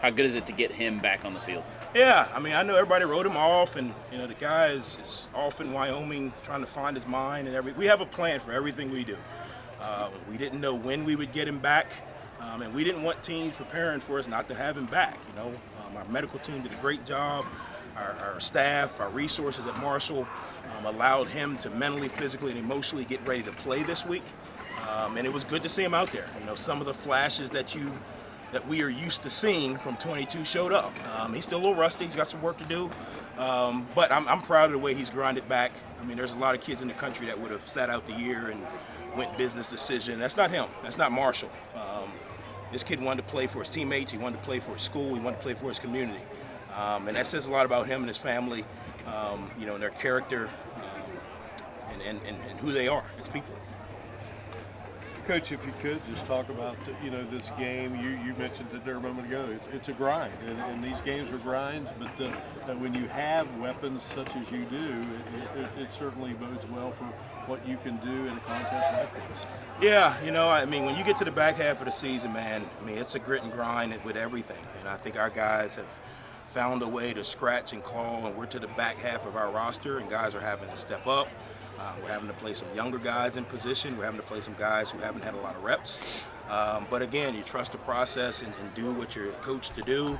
How good is it to get him back on the field? Yeah, I mean, I know everybody wrote him off, and the guy is off in Wyoming trying to find his mind and we have a plan for everything we do. We didn't know when we would get him back, and we didn't want teams preparing for us not to have him back. Our medical team did a great job. Our staff, our resources at Marshall allowed him to mentally, physically, and emotionally get ready to play this week. And it was good to see him out there. Some of the flashes that we are used to seeing from 22 showed up. He's still a little rusty. He's got some work to do. But I'm proud of the way he's grinded back. I mean, there's a lot of kids in the country that would have sat out the year and went business decision. That's not him. That's not Marshall. This kid wanted to play for his teammates. He wanted to play for his school. He wanted to play for his community. And that says a lot about him and his family, and their character and who they are as people. Coach, if you could just talk about this game. You mentioned it there a moment ago. It's a grind, and these games are grinds. But when you have weapons such as you do, it certainly bodes well for what you can do in a contest like this. Yeah, I mean, when you get to the back half of the season, man, I mean, it's a grit and grind with everything. And I think our guys have found a way to scratch and claw, and we're to the back half of our roster, and guys are having to step up. We're having to play some younger guys in position. We're having to play some guys who haven't had a lot of reps. But again, you trust the process and do what you're coached to do.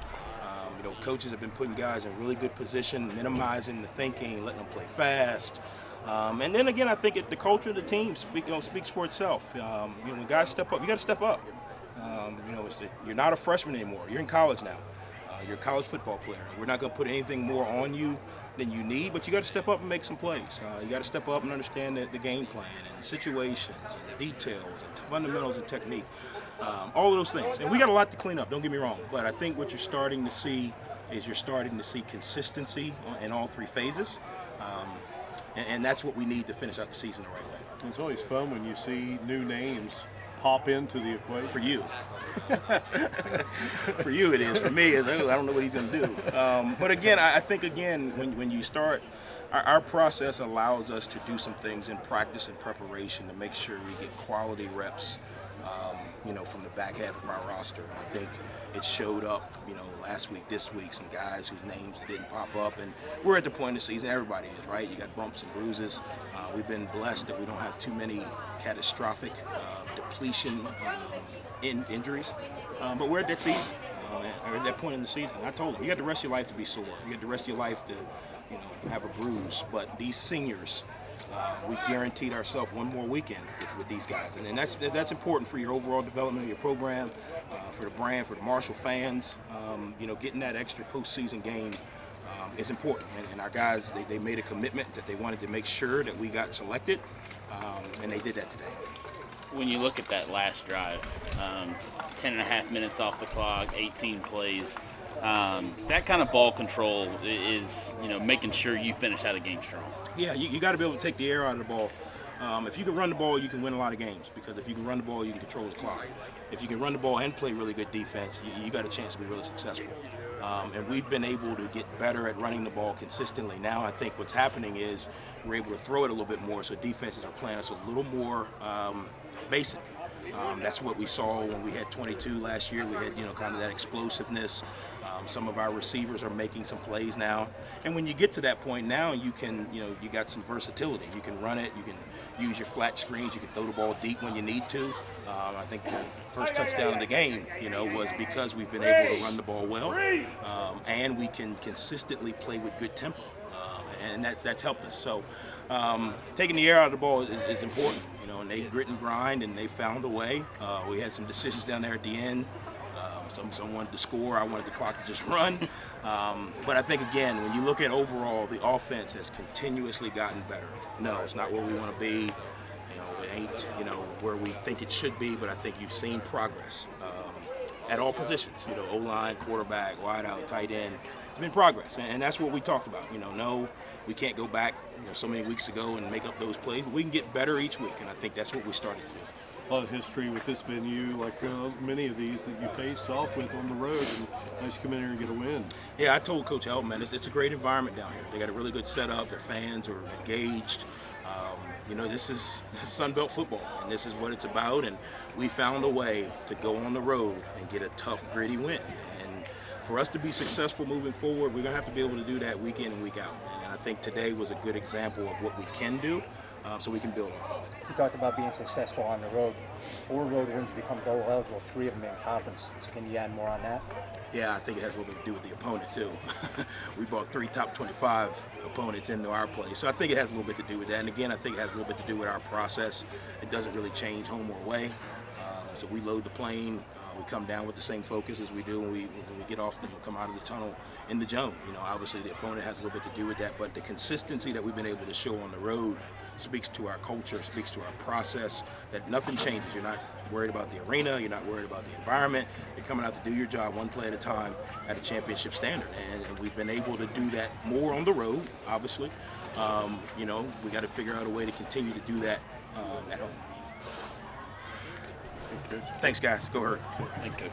Coaches have been putting guys in really good position, minimizing the thinking, letting them play fast. And then again, I think the culture of the team speaks for itself. When guys step up, you got to step up. You're not a freshman anymore. You're in college now. You're a college football player. We're not going to put anything more on you than you need, but you got to step up and make some plays. You got to step up and understand the game plan and situations and details and fundamentals and technique, all of those things. And we got a lot to clean up, don't get me wrong, but I think what you're starting to see is consistency in all three phases, and that's what we need to finish out the season the right way. It's always fun when you see new names pop into the equation. For you. For you it is. For me, I don't know what he's going to do. But again, I think, when you start, our process allows us to do some things in practice and preparation to make sure we get quality reps, from the back half of our roster. And I think it showed up, last week, this week, some guys whose names didn't pop up. And we're at the point in the season, everybody is, right? You got bumps and bruises. We've been blessed that we don't have too many catastrophic depletion injuries. But we're at that season. We're at that point in the season. I told them, you got the rest of your life to be sore. You got the rest of your life to, have a bruise. But these seniors, we guaranteed ourselves one more weekend with these guys, and that's important for your overall development of your program, for the brand, for the Marshall fans. Getting that extra postseason game is important, and our guys they made a commitment that they wanted to make sure that we got selected, and they did that today. When you look at that last drive, 10 and a half minutes off the clock, 18 plays, that kind of ball control is, making sure you finish out a game strong. Yeah, you got to be able to take the air out of the ball. If you can run the ball, you can win a lot of games, because if you can run the ball, you can control the clock. If you can run the ball and play really good defense, you got a chance to be really successful. And we've been able to get better at running the ball consistently. Now I think what's happening is we're able to throw it a little bit more, so defenses are playing us a little more basic. That's what we saw when we had 22 last year. We had, kind of that explosiveness. Some of our receivers are making some plays now. And when you get to that point now, you can, you got some versatility. You can run it. You can use your flat screens. You can throw the ball deep when you need to. I think the first touchdown of the game, was because we've been able to run the ball well, and we can consistently play with good tempo. And that's helped us. So taking the air out of the ball is important, and they grit and grind, and they found a way. We had some decisions down there at the end. Some wanted to score. I wanted the clock to just run. But I think, again, when you look at overall, the offense has continuously gotten better. No, it's not where we want to be. It ain't, where we think it should be, but I think you've seen progress at all positions. O-line, quarterback, wide out, tight end. It's been progress, and that's what we talked about. No, we can't go back so many weeks ago and make up those plays, but we can get better each week, and I think that's what we started to do. A lot of history with this venue, like many of these that you face off with on the road, and nice to come in here and get a win. Yeah, I told Coach Elton, man, it's a great environment down here. They got a really good setup. Their fans are engaged. This is Sunbelt football, and this is what it's about, and we found a way to go on the road and get a tough, gritty win. And for us to be successful moving forward, we're going to have to be able to do that week in and week out. And I think today was a good example of what we can do, so we can build off of it. You talked about being successful on the road. 4 road wins to become bowl eligible, 3 of them in conference. So can you add more on that? Yeah, I think it has a little bit to do with the opponent too. We brought 3 top 25 opponents into our play, so I think it has a little bit to do with that. And again, I think it has a little bit to do with our process. It doesn't really change home or away. So we load the plane. We come down with the same focus as we do when we get off, come out of the tunnel in the zone. Obviously the opponent has a little bit to do with that, but the consistency that we've been able to show on the road speaks to our culture, speaks to our process, that nothing changes. You're not worried about the arena, you're not worried about the environment. You're coming out to do your job one play at a time at a championship standard, and we've been able to do that more on the road, obviously. We got to figure out a way to continue to do that at home. Thanks, guys. Go Herd. Thank you.